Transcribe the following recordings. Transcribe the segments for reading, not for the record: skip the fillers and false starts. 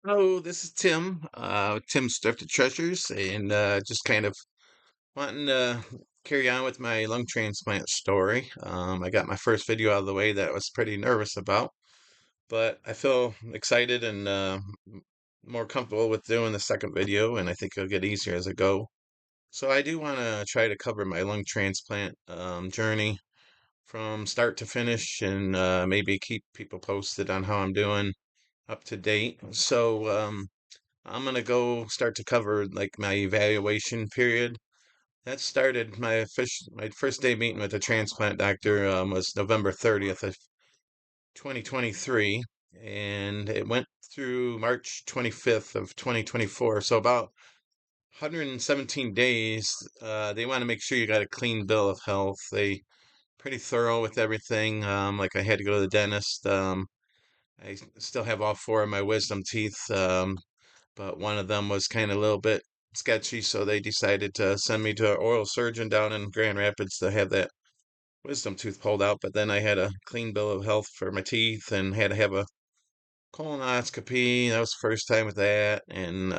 Hello, this is Tim, Tim's Thrifted Treasures, and just kind of wanting to carry on with my lung transplant story. I got my first video out of the way that I was pretty nervous about, but I feel excited and more comfortable with doing the second video, and I think it'll get easier as I go. So I do want to try to cover my lung transplant journey from start to finish, and maybe keep people posted on how I'm doing up to date. So I'm gonna go start to cover like my evaluation period. That started my first day meeting with the transplant doctor was November 30th of 2023, and it went through March 25th of 2024. So about 117 days. They want to make sure you got a clean bill of health. They pretty thorough with everything. Like I had to go to the dentist. I still have all four of my wisdom teeth. But one of them was kind of a little bit sketchy, so they decided to send me to an oral surgeon down in Grand Rapids to have that wisdom tooth pulled out. But then I had a clean bill of health for my teeth and had to have a colonoscopy. That was the first time with that, and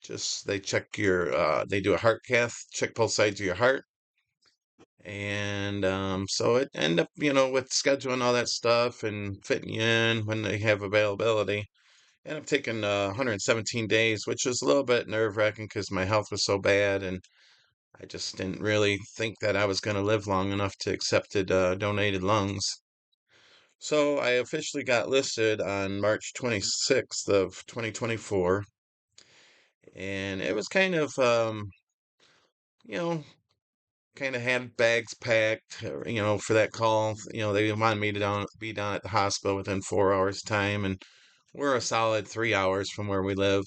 just they check they do a heart cath, check both sides of your heart. And so it ended up, with scheduling all that stuff and fitting you in when they have availability. Ended up taking 117 days, which was a little bit nerve-wracking because my health was so bad, and I just didn't really think that I was going to live long enough to accepted donated lungs. So I officially got listed on March 26th of 2024, and it was kind of, you know, kind of had bags packed, for that call. They wanted me to be down at the hospital within 4 hours time, and we're a solid 3 hours from where we live,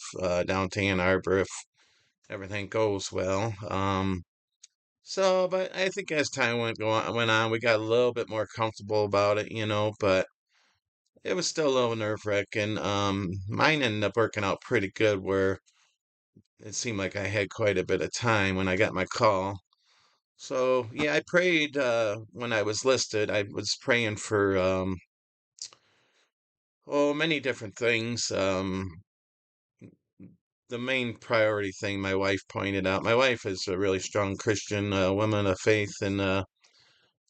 down to Ann Arbor if everything goes well. But I think as time went on, we got a little bit more comfortable about it, but it was still a little nerve-wracking. Mine ended up working out pretty good where it seemed like I had quite a bit of time when I got my call. So yeah, I prayed when I was listed. I was praying for many different things. The main priority thing my wife pointed out. My wife is a really strong Christian woman of faith, and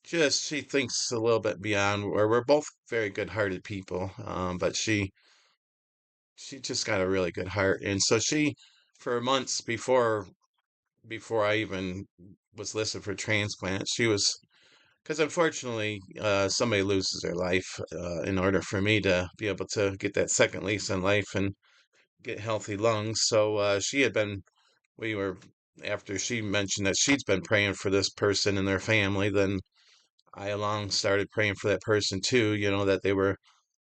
just she thinks a little bit beyond where we're both very good-hearted people. But she just got a really good heart, and so she, for months before I even was listed for transplant, she was because unfortunately somebody loses their life in order for me to be able to get that second lease on life and get healthy lungs. So she had been we were after she mentioned that she's been praying for this person and their family, then I along started praying for that person too, that they were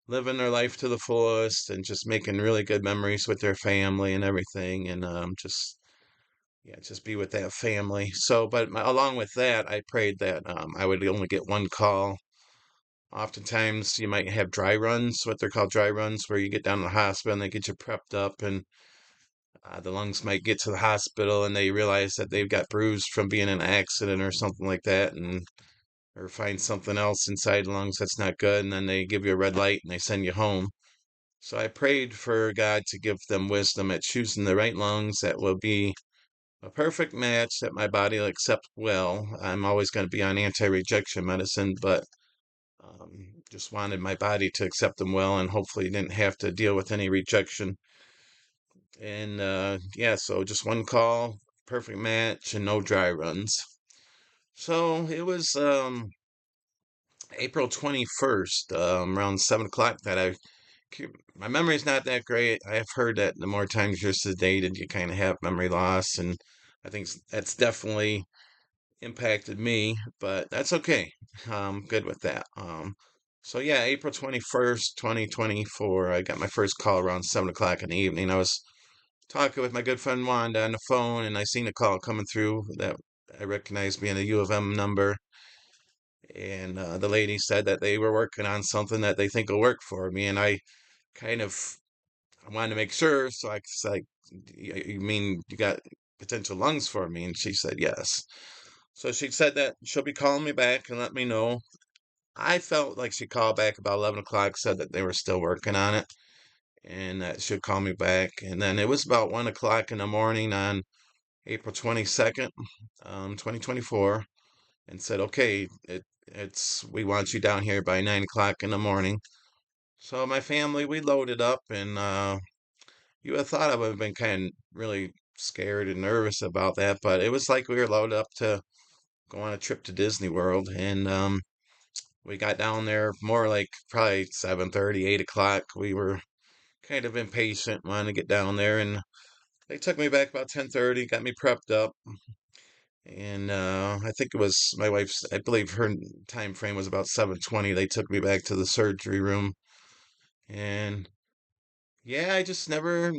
living their life to the fullest and just making really good memories with their family and everything, and just yeah, just be with that family. So, but along with that, I prayed that I would only get one call. Oftentimes, you might have dry runs, what they're called dry runs, where you get down to the hospital and they get you prepped up, and the lungs might get to the hospital and they realize that they've got bruised from being in an accident or something like that, and or find something else inside the lungs that's not good, and then they give you a red light and they send you home. So I prayed for God to give them wisdom at choosing the right lungs that will be a perfect match that my body will accept well. I'm always going to be on anti-rejection medicine, but just wanted my body to accept them well and hopefully didn't have to deal with any rejection. And yeah, so just one call, perfect match, and no dry runs. So it was April 21st, around 7 o'clock that my memory's not that great. I've heard that the more times you're sedated, you kind of have memory loss, and I think that's definitely impacted me, but that's okay. I'm good with that. So yeah, April 21st, 2024, I got my first call around 7 o'clock in the evening. I was talking with my good friend Wanda on the phone, and I seen a call coming through that I recognized being a U of M number. And the lady said that they were working on something that they think will work for me. And I kind of I wanted to make sure. So I was like, you mean you got potential lungs for me?" And she said, "Yes." So she said that she'll be calling me back and let me know. I felt like she called back about 11 o'clock, said that they were still working on it. and that should call me back. And then it was about 1 o'clock in the morning on April 22nd, 2024, and said, okay, it's we want you down here by 9 o'clock in the morning. So my family, we loaded up, and you would have thought I would have been kind of really scared and nervous about that, but it was like we were loaded up to go on a trip to Disney World, and we got down there more like probably 7:30, 8 o'clock. We were kind of impatient, wanting to get down there, and they took me back about 10:30, got me prepped up, and I think it was my wife's. I believe her time frame was about 7:20. They took me back to the surgery room, and yeah, I just never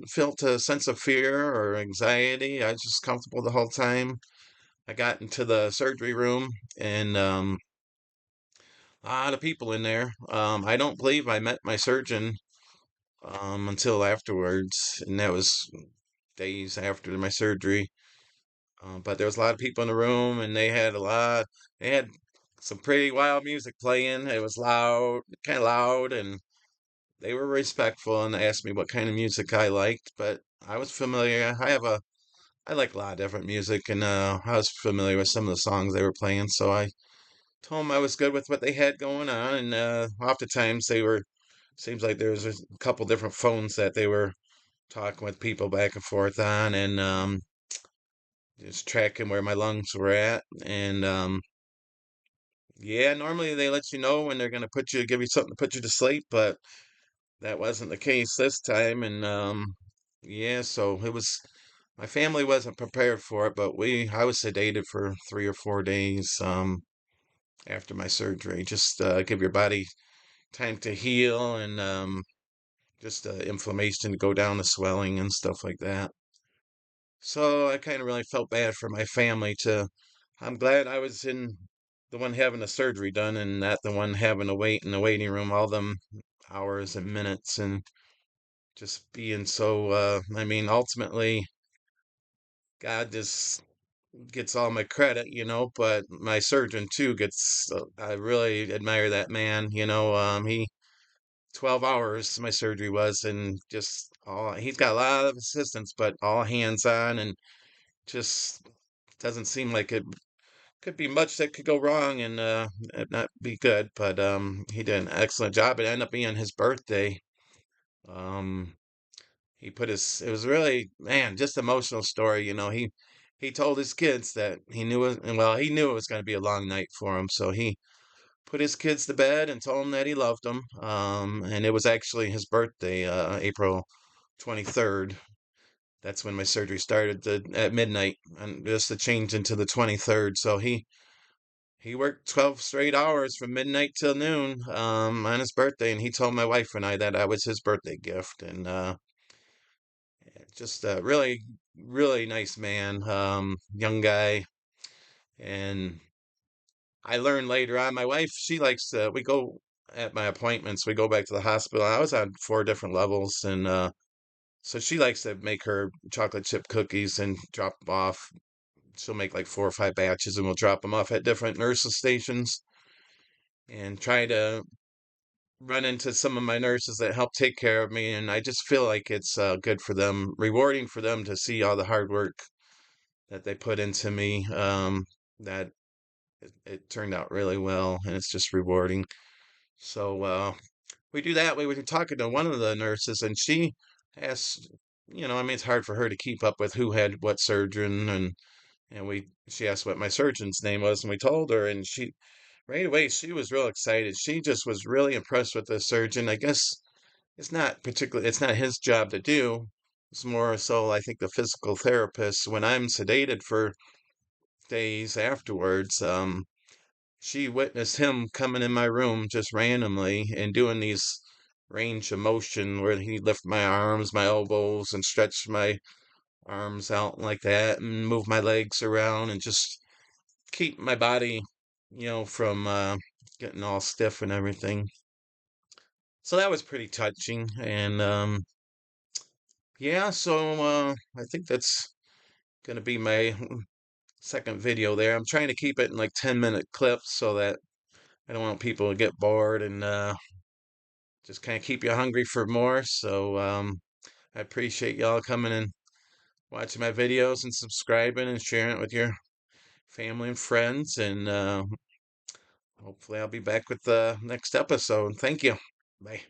felt a sense of fear or anxiety. I was just comfortable the whole time. I got into the surgery room, and a lot of people in there. I don't believe I met my surgeon until afterwards, and that was days after my surgery. But there was a lot of people in the room, and they had some pretty wild music playing. It was loud, kind of loud, and they were respectful and asked me what kind of music I liked. But I was familiar. I like a lot of different music, and I was familiar with some of the songs they were playing. So I told them I was good with what they had going on, and oftentimes they were. Seems like there was a couple different phones that they were talking with people back and forth on, and just tracking where my lungs were at. And yeah, normally they let you know when they're gonna give you something to put you to sleep, but that wasn't the case this time. And yeah, so it was. My family wasn't prepared for it, but I was sedated for 3 or 4 days after my surgery. Just give your body time to heal, and just inflammation to go down, the swelling and stuff like that. So I kind of really felt bad for my family to. I'm glad I was in the one having the surgery done and not the one having to wait in the waiting room all them hours and minutes, and just being so I mean, ultimately God just gets all my credit, but my surgeon too gets I really admire that man, he 12 hours my surgery was, and just all he's got a lot of assistance, but all hands on, and just doesn't seem like it could be much that could go wrong, and it not be good. But he did an excellent job. It ended up being his birthday. Um, he put his it was really, man, just emotional story. He told his kids that he knew it was going to be a long night for him, so he put his kids to bed and told them that he loved them. And it was actually his birthday, April 23rd. That's when my surgery started at midnight, and just to change into the 23rd. So he worked 12 straight hours from midnight till noon on his birthday, and he told my wife and I that I was his birthday gift. And just a really, really nice man, young guy. And I learned later on, my wife, she likes we go at my appointments, we go back to the hospital. I was on 4 different levels, and so she likes to make her chocolate chip cookies and drop them off. She'll make like 4 or 5 batches, and we'll drop them off at different nurses stations, and try to run into some of my nurses that help take care of me. And I just feel like it's good for them, rewarding for them to see all the hard work that they put into me. That it turned out really well, and it's just rewarding. So we do that. We were talking to one of the nurses, and she asked, I mean, it's hard for her to keep up with who had what surgeon, and she asked what my surgeon's name was, and we told her, and she right away she was real excited. She just was really impressed with the surgeon. I guess it's not his job to do. It's more so, I think, the physical therapist. When I'm sedated for days afterwards, she witnessed him coming in my room just randomly and doing these range of motion where he lift my arms, my elbows, and stretch my arms out like that, and move my legs around, and just keep my body, from getting all stiff and everything. So that was pretty touching. And yeah, so I think that's gonna be my second video there. I'm trying to keep it in like 10-minute clips so that I don't want people to get bored, and just kind of keep you hungry for more. So I appreciate y'all coming and watching my videos and subscribing and sharing it with your family and friends. And hopefully I'll be back with the next episode. Thank you. Bye.